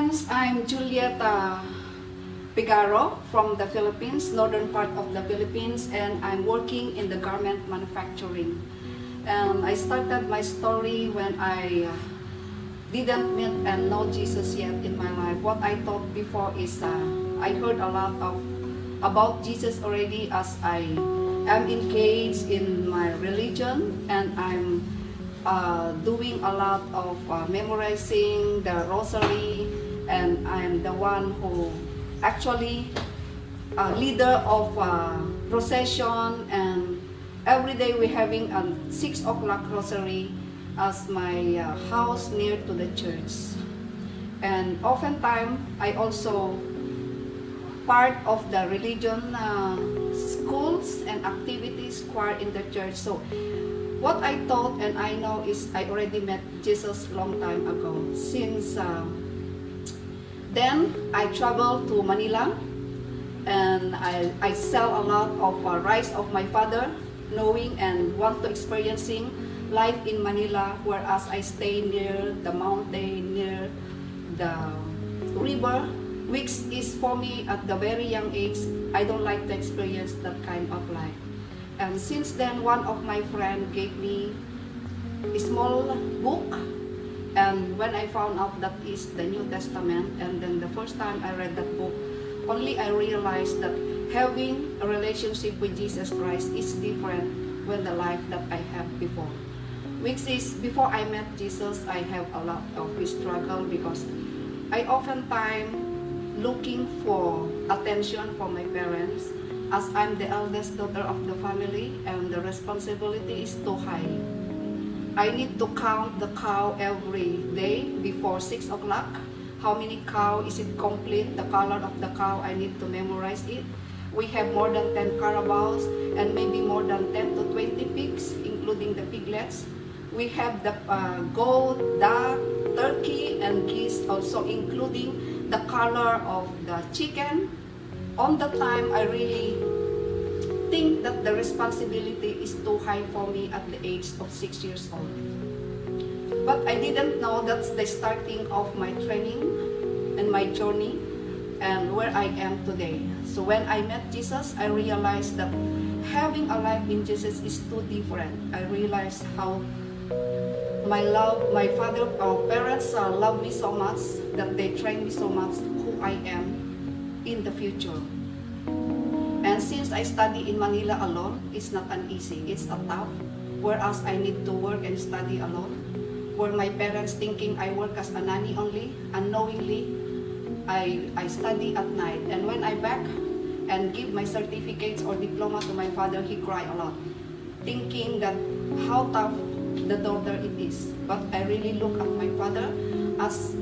friends, I'm Julieta Pigaro from the Philippines, northern part of the Philippines, and I'm working in the garment manufacturing. And I started my story when I didn't meet and know Jesus yet in my life. What I thought before is I heard a lot about Jesus already as I am engaged in my religion, and I'm doing a lot of memorizing the rosary, and I'm the one who actually leader of procession, and every day we're having a 6 o'clock rosary as my house near to the church. And oftentimes I also part of the religion schools and activities choir in the church. So what I thought and I know is I already met Jesus long time ago. Since then I traveled to Manila, and I sell a lot of rice of my father, knowing and want to experiencing life in Manila, whereas I stay near the mountain, near the river, which is for me at the very young age, I don't like to experience that kind of life. And since then, one of my friends gave me a small book, and when I found out that is the New Testament, and then the first time I read that book, only I realized that having a relationship with Jesus Christ is different when the life that I have before. Which is, before I met Jesus, I have a lot of struggle because I oftentimes looking for attention from my parents, as I'm the eldest daughter of the family and the responsibility is too high. I need to count the cow every day before 6 o'clock. How many cow is it complete? The color of the cow, I need to memorize it. We have more than 10 carabaos and maybe more than 10 to 20 pigs, including the piglets. We have the goat, duck, turkey, and geese, also including the color of the chicken. On the time, I really think that the responsibility is too high for me at the age of 6 years old. But I didn't know that's the starting of my training and my journey and where I am today. So when I met Jesus, I realized that having a life in Jesus is too different. I realized how my father, our parents love me so much that they train me so much who I am in the future. And since I study in Manila alone, it's not an easy, it's a tough, whereas I need to work and study alone, where my parents thinking I work as a nanny only, unknowingly I study at night. And when I back and give my certificates or diploma to my father, he cry a lot, thinking that how tough the daughter it is. But I really look at my father as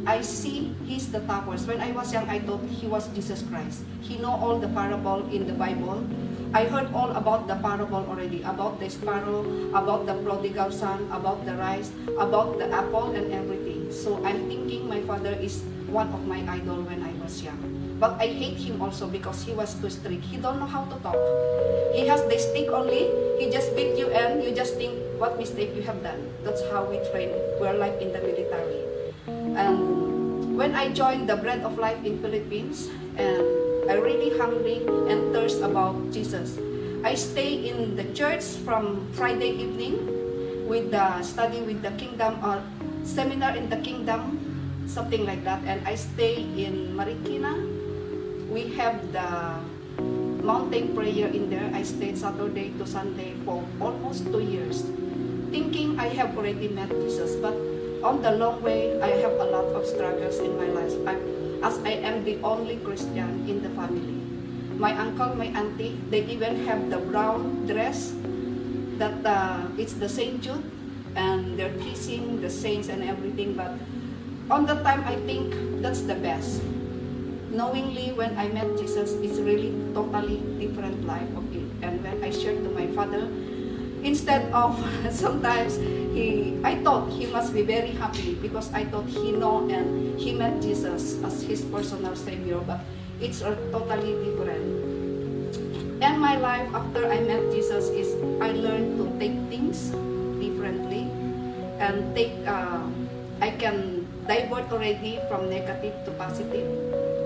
I see he's the toughest. When I was young, I thought he was Jesus Christ. He know all the parable in the Bible. I heard all about the parable already, about the sparrow, about the prodigal son, about the rice, about the apple and everything. So I'm thinking my father is one of my idol when I was young. But I hate him also because he was too strict. He don't know how to talk. He has the stick only. He just beat you and you just think what mistake you have done. That's how we train. We're like in the military. And when I joined the Bread of Life in Philippines, and I really hungry and thirst about Jesus, I stay in the church from Friday evening with the study with the kingdom or seminar in the kingdom, something like that. And I stay in Marikina. We have the mountain prayer in there. I stayed Saturday to Sunday for almost 2 years, thinking I have already met Jesus. But on the long way, I have a lot of struggles in my life, as I am the only Christian in the family. My uncle, my auntie, they even have the brown dress that it's the Saint Jude, and they're kissing the saints and everything. But on the time, I think that's the best. Knowingly, when I met Jesus, it's really totally different life. Okay, and when I shared to my father, instead of sometimes I thought he must be very happy because I thought he know and he met Jesus as his personal savior, but it's totally different. And my life after I met Jesus is I learned to take things differently and I can divert already from negative to positive.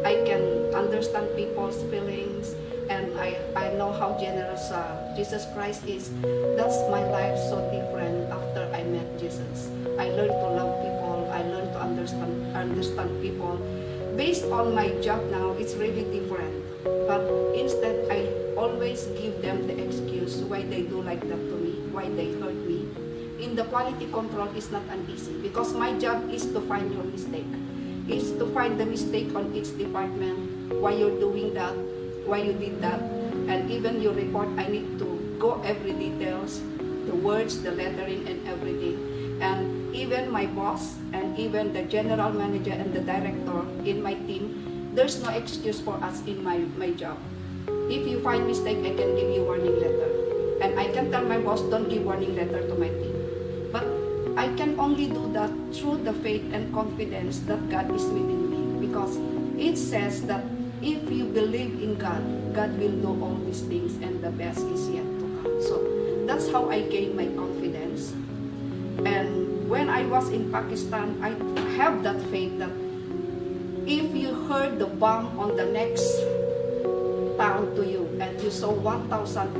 I can understand people's feelings, and I know how generous Jesus Christ is. That's my life so different after I met Jesus. I learned to love people. I learned to understand people. Based on my job now, it's really different. But instead, I always give them the excuse why they do like that to me, why they hurt me. In the quality control is not an easy, because my job is to find your mistake. Is to find the mistake on each department, why you're doing that, why you did that, and even your report, I need to go every details, the words, the lettering, and everything. And even my boss, and even the general manager and the director in my team, there's no excuse for us in my job. If you find mistake, I can give you warning letter. And I can tell my boss, don't give warning letter to my team. But I can only do that through the faith and confidence that God is within me. Because it says that if you believe in God, God will do all these things and the best is yet to come. So that's how I gain my confidence. And when I was in Pakistan, I have that faith that if you heard the bomb on the next town to you and you saw 1,500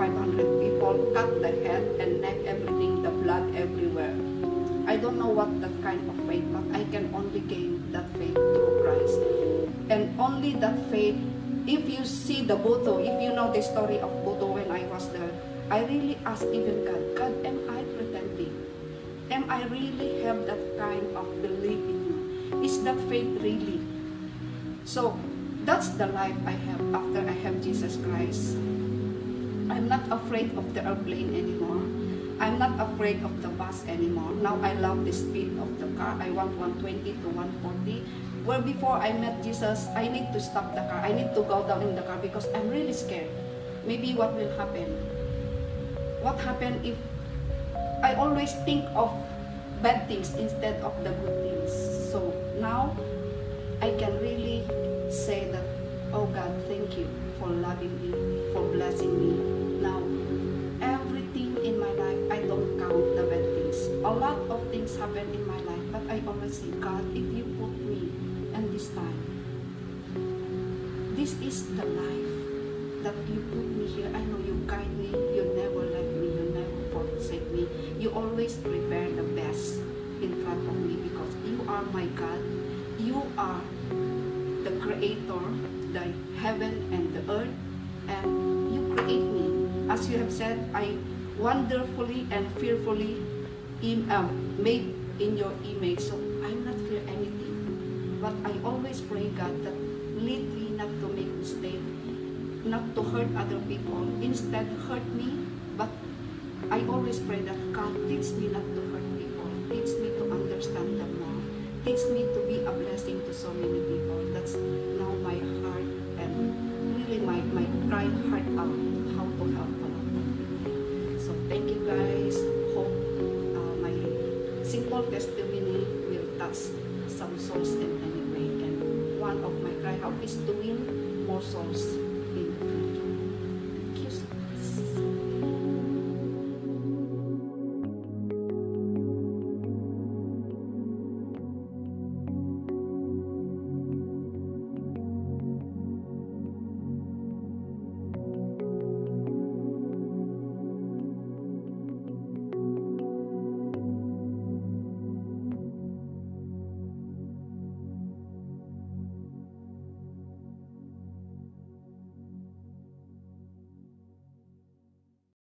people cut the head and neck, everything, the blood everywhere, I don't know what that kind of faith, but I can only gain that faith through Christ. And only that faith, if you see the Buddha, if you know the story of Buddha when I was there, I really asked even God, God, am I pretending? Am I really have that kind of belief in you? Is that faith really? So that's the life I have after I have Jesus Christ. I'm not afraid of the airplane anymore. I'm not afraid of the bus anymore. Now I love the speed of the car. I want 120 to 140. Where before I met Jesus, I need to stop the car. I need to go down in the car because I'm really scared. Maybe what will happen? What happened if I always think of bad things instead of the good things? So now I can really say that, oh God, thank you for loving me, for blessing me. Now, everything in my life, I don't count the bad things. A lot of things happen in my life, but I always say, God, if you put me in this time, this is the life that you put me here. I know you guide me, you never let me, you never forsake me. You always prepare the best in front of me because you are my God. You are the creator, the heaven and the earth, and you create me. As you have said, I wonderfully and fearfully made in your image, so I'm not fear anything. But I always pray, God, that lead me not to make mistake, not to hurt other people, instead hurt me. But I always pray that God teach me not to hurt people, teach me to understand them more, teach me to be a blessing to so many people. That's now my heart and really my cry heart out how to help all of them. So thank you guys. Hope my simple testimony will touch some souls in any way. And one of my cry out is to win more souls